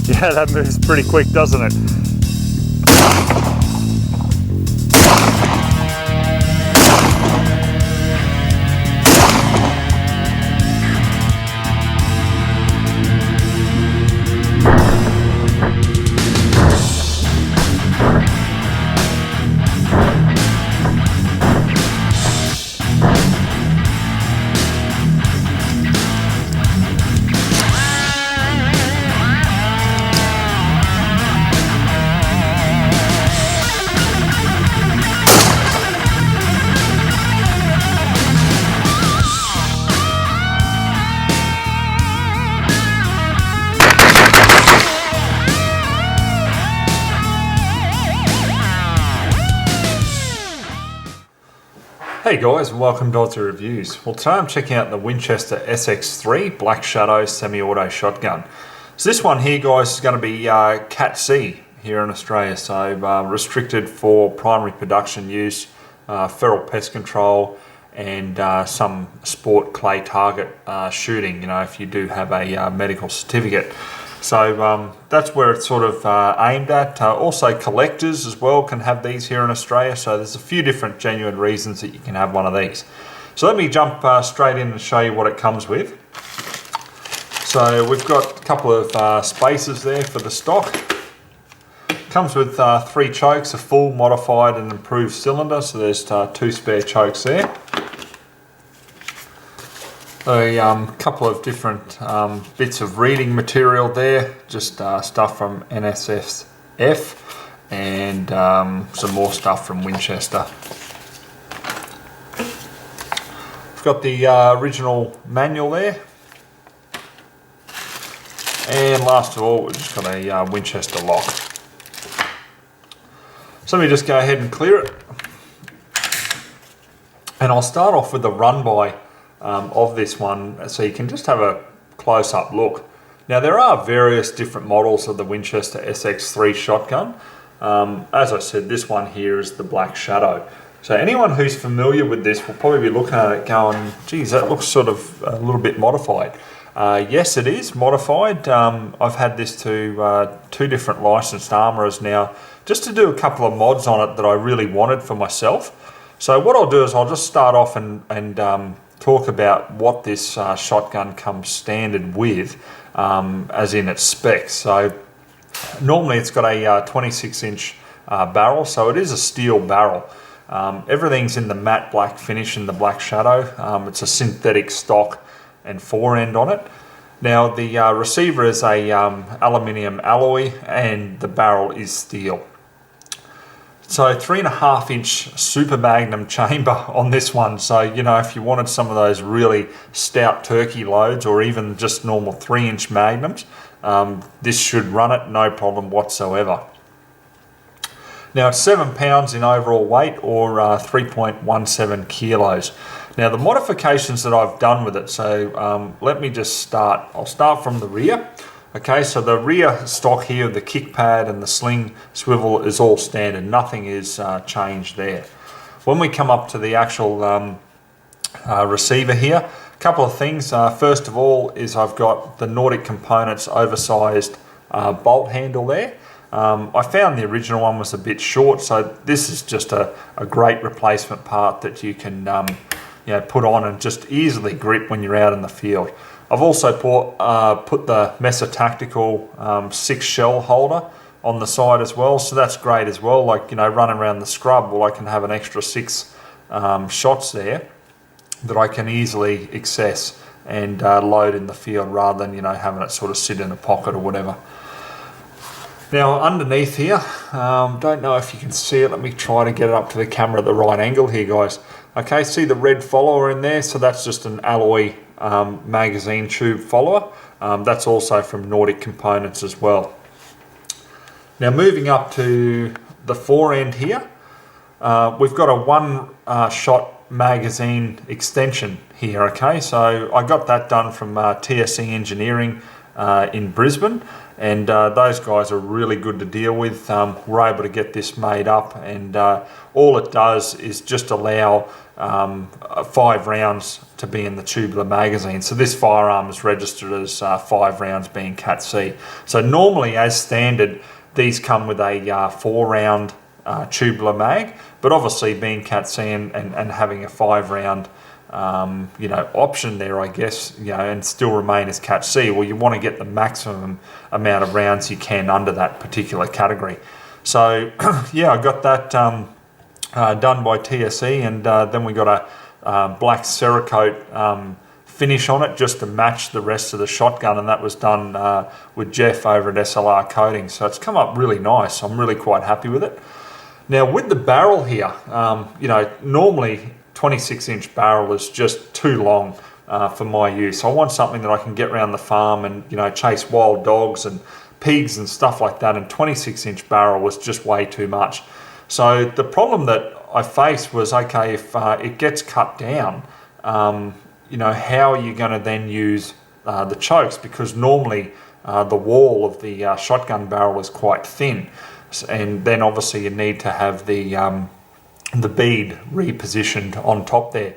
Yeah, that moves pretty quick, doesn't it? Hey guys, and welcome to Ozzie Reviews. Well, today I'm checking out the Winchester SX3 Black Shadow semi-auto shotgun. So this one here, guys, is going to be Cat C here in Australia, so restricted for primary production use, feral pest control, and some sport clay target shooting, you know, if you do have a medical certificate. So that's where it's sort of aimed at. Also collectors as well can have these here in Australia, so there's a few different genuine reasons that you can have one of these. So let me jump straight in and show you what it comes with. So we've got a couple of spacers there for the stock. Comes with 3 chokes, a full, modified and improved cylinder, so there's 2 spare chokes there. A couple of different bits of reading material there, just stuff from NSF and some more stuff from Winchester. We've got the original manual there, and last of all we've just got a Winchester lock. So let me just go ahead and clear it, and I'll start off with the run by of this one, so you can just have a close-up look. Now there are various different models of the Winchester SX3 shotgun. As I said, this one here is the Black Shadow. So anyone who's familiar with this will probably be looking at it going, geez, that looks sort of a little bit modified. Yes, it is modified. I've had this to 2 different licensed armourers now, just to do a couple of mods on it that I really wanted for myself. So what I'll do is I'll just start off and talk about what this shotgun comes standard with, as in its specs. So normally it's got a 26-inch barrel, so it is a steel barrel. Everything's in the matte black finish in the Black Shadow. It's a synthetic stock and fore-end on it. Now the receiver is a aluminium alloy and the barrel is steel. So 3.5-inch super magnum chamber on this one. So, you know, if you wanted some of those really stout turkey loads or even just normal 3-inch magnums, this should run it no problem whatsoever. Now it's 7 pounds in overall weight, or 3.17 kilos. Now the modifications that I've done with it, so let me just start. I'll start from the rear. Okay, so the rear stock here, the kick pad and the sling swivel is all standard. Nothing is changed there. When we come up to the actual receiver here, a couple of things. First of all is I've got the Nordic Components oversized bolt handle there. I found the original one was a bit short, so this is just a great replacement part that you can you know, put on and just easily grip when you're out in the field. I've also put the Mesa Tactical 6 shell holder on the side as well, so that's great as well. Like, you know, running around the scrub, well, I can have an extra 6 shots there that I can easily access and load in the field, rather than, you know, having it sort of sit in a pocket or whatever. Now underneath here, don't know if you can see it. Let me try to get it up to the camera at the right angle here, guys. Okay, see the red follower in there? So that's just an alloy magazine tube follower. That's also from Nordic Components as well. Now moving up to the fore end here, we've got a 1 shot magazine extension here. Okay, so I got that done from TSE Engineering in Brisbane, and those guys are really good to deal with. We're able to get this made up, and all it does is just allow 5 rounds to be in the tubular magazine. So this firearm is registered as 5 rounds being Cat C. So normally, as standard, these come with a 4 round tubular mag, but obviously being Cat C and having a 5 round option there, I guess, and still remain as Cat C, well, you want to get the maximum amount of rounds you can under that particular category. So yeah, I got that done by TSE, and then we got a black Cerakote finish on it just to match the rest of the shotgun, and that was done with Jeff over at SLR Coating. So it's come up really nice. I'm really quite happy with it. Now with the barrel here, normally 26-inch barrel is just too long for my use. I want something that I can get around the farm and chase wild dogs and pigs and stuff like that, and 26-inch barrel was just way too much. So the problem that I faced was, okay, if it gets cut down, how are you going to then use the chokes? Because normally the wall of the shotgun barrel is quite thin, and then obviously you need to have the bead repositioned on top there.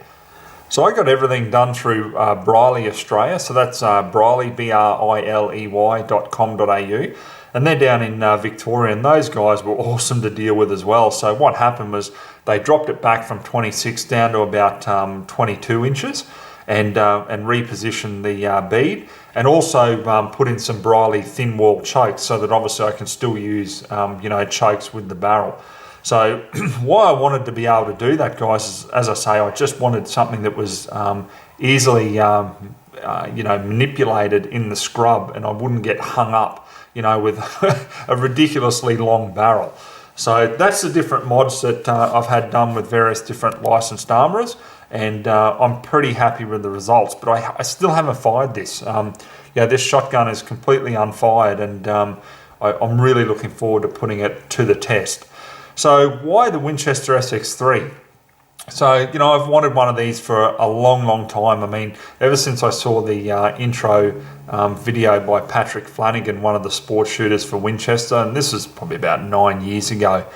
So I got everything done through Briley Australia. So that's Briley, BRILEY.com.au. And they're down in Victoria, and those guys were awesome to deal with as well. So what happened was they dropped it back from 26 down to about 22 inches and repositioned the bead, and also put in some Briley thin wall chokes so that obviously I can still use chokes with the barrel. So why I wanted to be able to do that, guys, is, as I say, I just wanted something that was easily manipulated in the scrub, and I wouldn't get hung up with a ridiculously long barrel. So that's the different mods that I've had done with various different licensed armourers, and I'm pretty happy with the results. But I still haven't fired this. This shotgun is completely unfired, and I'm really looking forward to putting it to the test. So why the Winchester SX3? So, I've wanted one of these for a long, long time. I mean, ever since I saw the intro video by Patrick Flanagan, one of the sports shooters for Winchester, and this is probably about 9 years ago.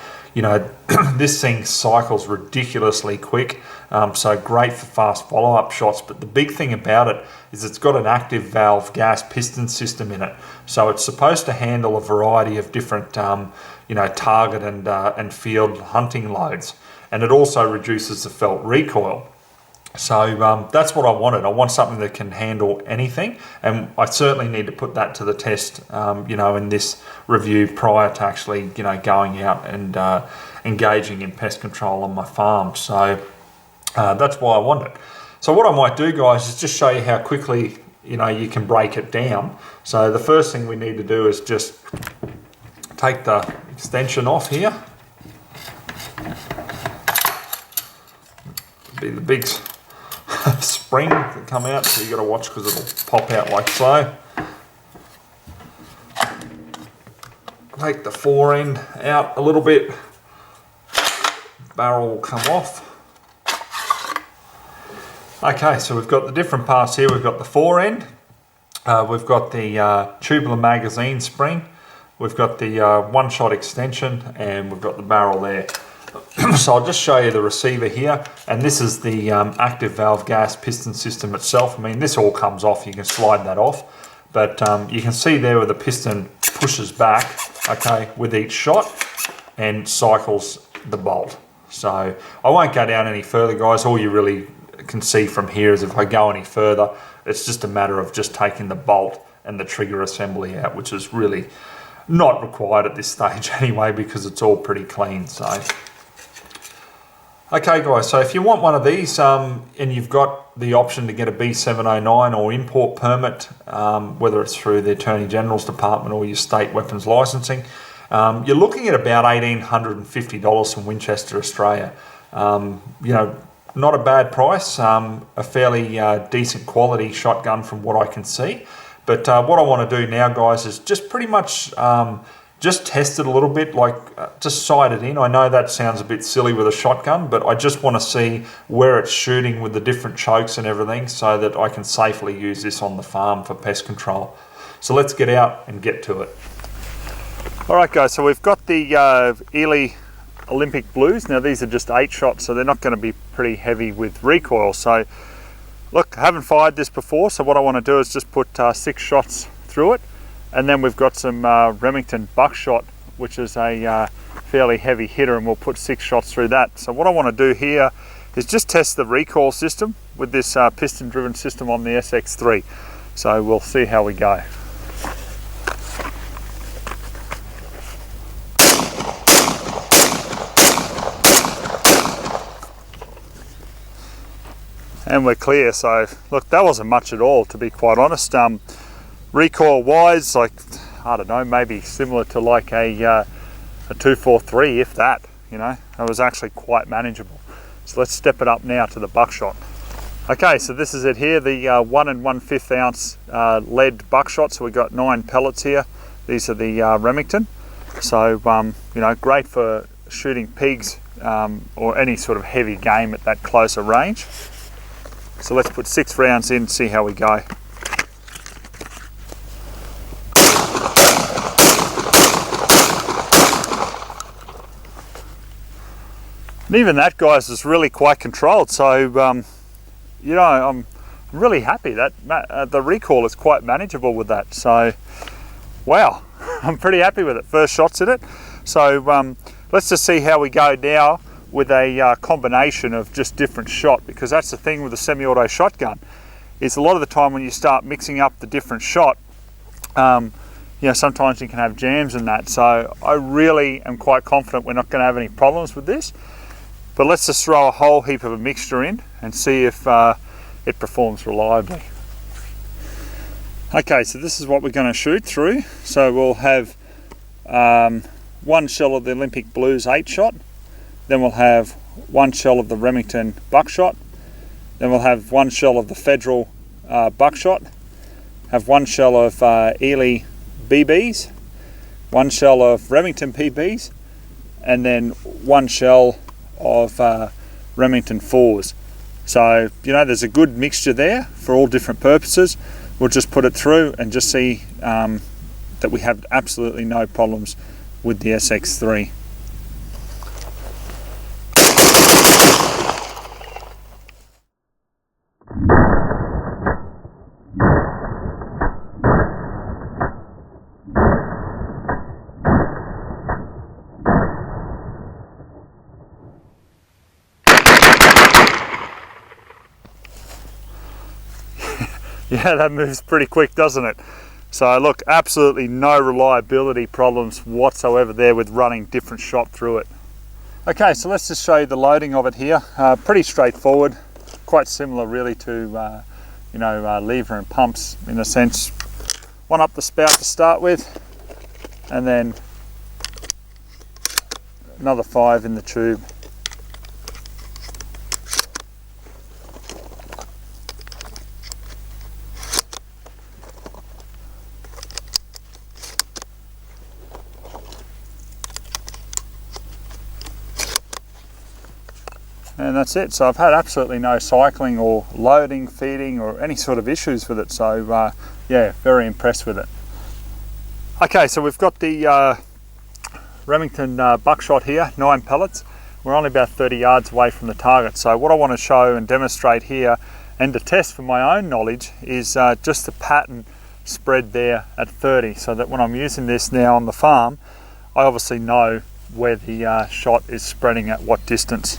This thing cycles ridiculously quick, so great for fast follow-up shots. But the big thing about it is it's got an active valve gas piston system in it. So it's supposed to handle a variety of different, target and field hunting loads. And it also reduces the felt recoil. So that's what I wanted. I want something that can handle anything, and I certainly need to put that to the test, in this review prior to actually, going out and engaging in pest control on my farm. So that's why I want it. So what I might do, guys, is just show you how quickly, you can break it down. So the first thing we need to do is just take the extension off here. Be the big spring that come out, so you got to watch because it'll pop out like so. Take the fore end out a little bit, barrel will come off. Okay, so we've got the different parts here. We've got the fore end, we've got the tubular magazine spring, we've got the one-shot extension, and we've got the barrel there. So I'll just show you the receiver here, and this is the active valve gas piston system itself. I mean, this all comes off, you can slide that off, but you can see there where the piston pushes back, okay, with each shot and cycles the bolt. So I won't go down any further, guys. All you really can see from here is if I go any further, it's just a matter of just taking the bolt and the trigger assembly out, which is really not required at this stage anyway, because it's all pretty clean. So okay, guys, so if you want one of these and you've got the option to get a B709 or import permit, whether it's through the Attorney General's Department or your state weapons licensing, you're looking at about $1,850 from Winchester, Australia. Not a bad price, a fairly decent quality shotgun from what I can see. But what I want to do now, guys, is just pretty much just test it a little bit, just sight it in. I know that sounds a bit silly with a shotgun, but I just want to see where it's shooting with the different chokes and everything so that I can safely use this on the farm for pest control. So let's get out and get to it. All right guys, so we've got the Ely Olympic Blues. Now these are just 8 shots, so they're not going to be pretty heavy with recoil. So look, I haven't fired this before, so what I want to do is just put 6 shots through it. And then we've got some Remington buckshot, which is a fairly heavy hitter, and we'll put 6 shots through that. So what I want to do here is just test the recoil system with this piston driven system on the SX3. So we'll see how we go. And we're clear. So look, that wasn't much at all, to be quite honest. Recoil wise, like, I don't know, maybe similar to like a 243, if that, you know. It was actually quite manageable. So let's step it up now to the buckshot. Okay, so this is it here, the 1 1/5 ounce lead buckshot. So we've got 9 pellets here. These are the Remington. So, you know, great for shooting pigs or any sort of heavy game at that closer range. So let's put 6 rounds in and see how we go. And even that, guys, is really quite controlled. So, you know, I'm really happy that the recoil is quite manageable with that. So, wow, I'm pretty happy with it. First shots at it. So let's just see how we go now with a combination of just different shot, because that's the thing with the semi-auto shotgun, is a lot of the time when you start mixing up the different shot, you know, sometimes you can have jams in that. So I really am quite confident we're not going to have any problems with this. But let's just throw a whole heap of a mixture in and see if it performs reliably. Okay, so this is what we're going to shoot through. So we'll have 1 shell of the Olympic Blues 8 shot. Then we'll have 1 shell of the Remington buckshot. Then we'll have 1 shell of the Federal buckshot. Have 1 shell of Ely BBs. 1 shell of Remington PBs. And then 1 shell of Remington 4s. So, you know, there's a good mixture there for all different purposes. We'll just put it through and just see that we have absolutely no problems with the SX3. Yeah, that moves pretty quick, doesn't it? So look, absolutely no reliability problems whatsoever there with running different shot through it. Okay, so let's just show you the loading of it here. Pretty straightforward, quite similar really to you know, lever and pumps in a sense. 1 up the spout to start with, and then another 5 in the tube. And that's it. So I've had absolutely no cycling or loading, feeding or any sort of issues with it. So yeah, very impressed with it. Okay, so we've got the Remington buckshot here, 9 pellets. We're only about 30 yards away from the target. So what I want to show and demonstrate here, and to test for my own knowledge, is just the pattern spread there at 30, so that when I'm using this now on the farm, I obviously know where the shot is spreading at what distance.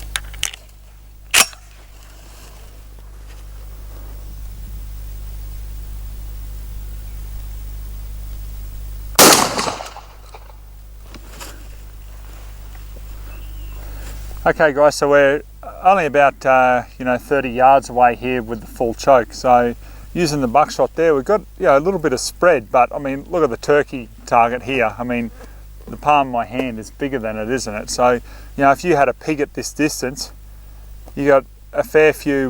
Okay guys, so we're only about you know, 30 yards away here with the full choke. So using the buckshot there, we've got, you know, a little bit of spread, but I mean, look at the turkey target here. I mean, the palm of my hand is bigger than it, isn't it? So, you know, if you had a pig at this distance, you got a fair few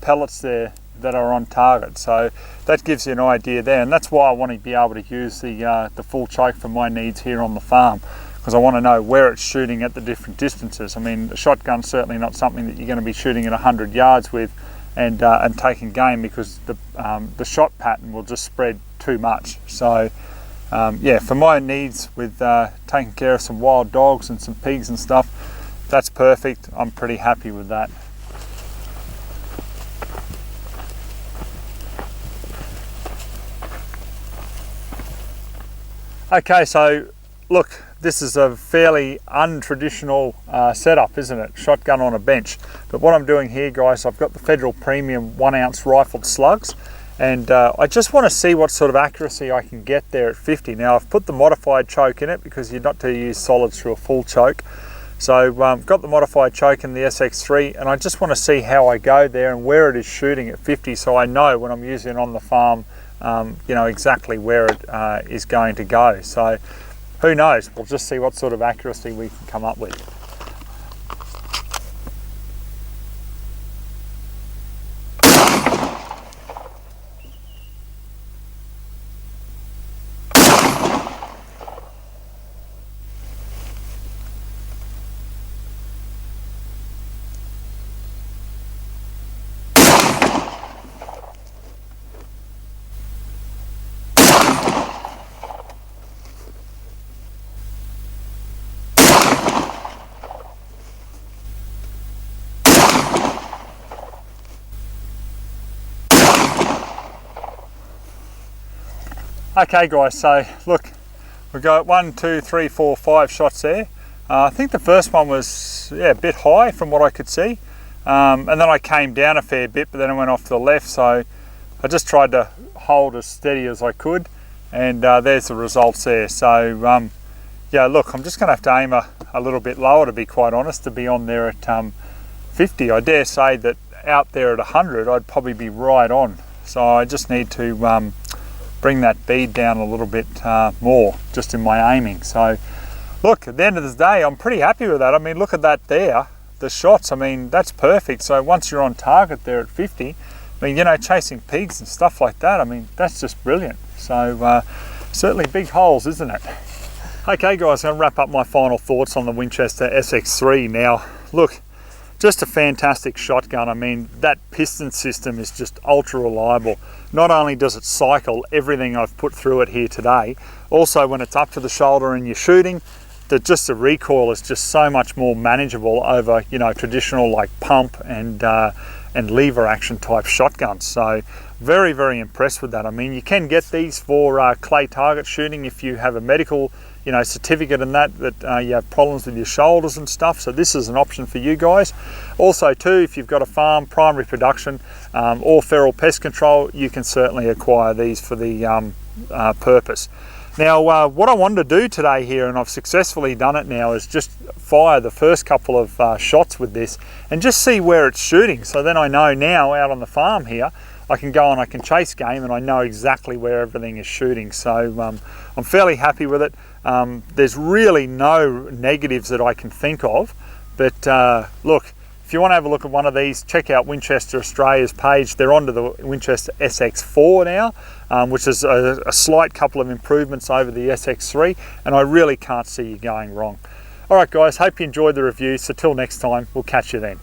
pellets there that are on target. So that gives you an idea there, and that's why I want to be able to use the full choke for my needs here on the farm, because I want to know where it's shooting at the different distances. I mean, the shotgun's certainly not something that you're going to be shooting at 100 yards with and taking game, because the shot pattern will just spread too much. So yeah, for my needs with taking care of some wild dogs and some pigs and stuff, that's perfect. I'm pretty happy with that. Okay, so look, this is a fairly untraditional setup, isn't it? Shotgun on a bench. But what I'm doing here, guys, I've got the Federal Premium 1 ounce rifled slugs, and I just want to see what sort of accuracy I can get there at 50. Now, I've put the modified choke in it because you're not to use solids through a full choke. So I've got the modified choke in the SX3, and I just want to see how I go there and where it is shooting at 50, so I know when I'm using it on the farm, you know, exactly where it is going to go. So who knows, we'll just see what sort of accuracy we can come up with. Okay guys, so look, we've got 1, 2, 3, 4, 5 shots there. I think the first one was a bit high from what I could see, and then I came down a fair bit, but then I went off to the left, so I just tried to hold as steady as I could, and there's the results there. So yeah, look, I'm just going to have to aim a little bit lower, to be quite honest, to be on there at 50. I dare say that out there at 100 I'd probably be right on, so I just need to bring that bead down a little bit more just in my aiming. So look, at the end of the day, I'm pretty happy with that. I mean, look at that there, the shots, I mean, that's perfect. So once you're on target there at 50, I mean, you know, chasing pigs and stuff like that, I mean, that's just brilliant. So certainly big holes, isn't it? Okay guys, I'm going to wrap up my final thoughts on the Winchester SX3 now. Look, just a fantastic shotgun. I mean, that piston system is just ultra reliable. Not only does it cycle everything I've put through it here today, also when it's up to the shoulder and you're shooting, the recoil is just so much more manageable over, you know, traditional like pump and lever action type shotguns. So very, very impressed with that. I mean, you can get these for clay target shooting if you have a medical, you know, certificate and that you have problems with your shoulders and stuff. So this is an option for you guys. Also too, if you've got a farm, primary production, or feral pest control, you can certainly acquire these for the purpose. Now, what I wanted to do today here, and I've successfully done it now, is just fire the first couple of shots with this and just see where it's shooting. So then I know now out on the farm here, I can go and I can chase game and I know exactly where everything is shooting. So I'm fairly happy with it. There's really no negatives that I can think of, but look, if you want to have a look at one of these, check out Winchester Australia's page. They're onto the Winchester SX4 now, which is a slight couple of improvements over the SX3, and I really can't see you going wrong. All right guys, hope you enjoyed the review. So till next time, we'll catch you then.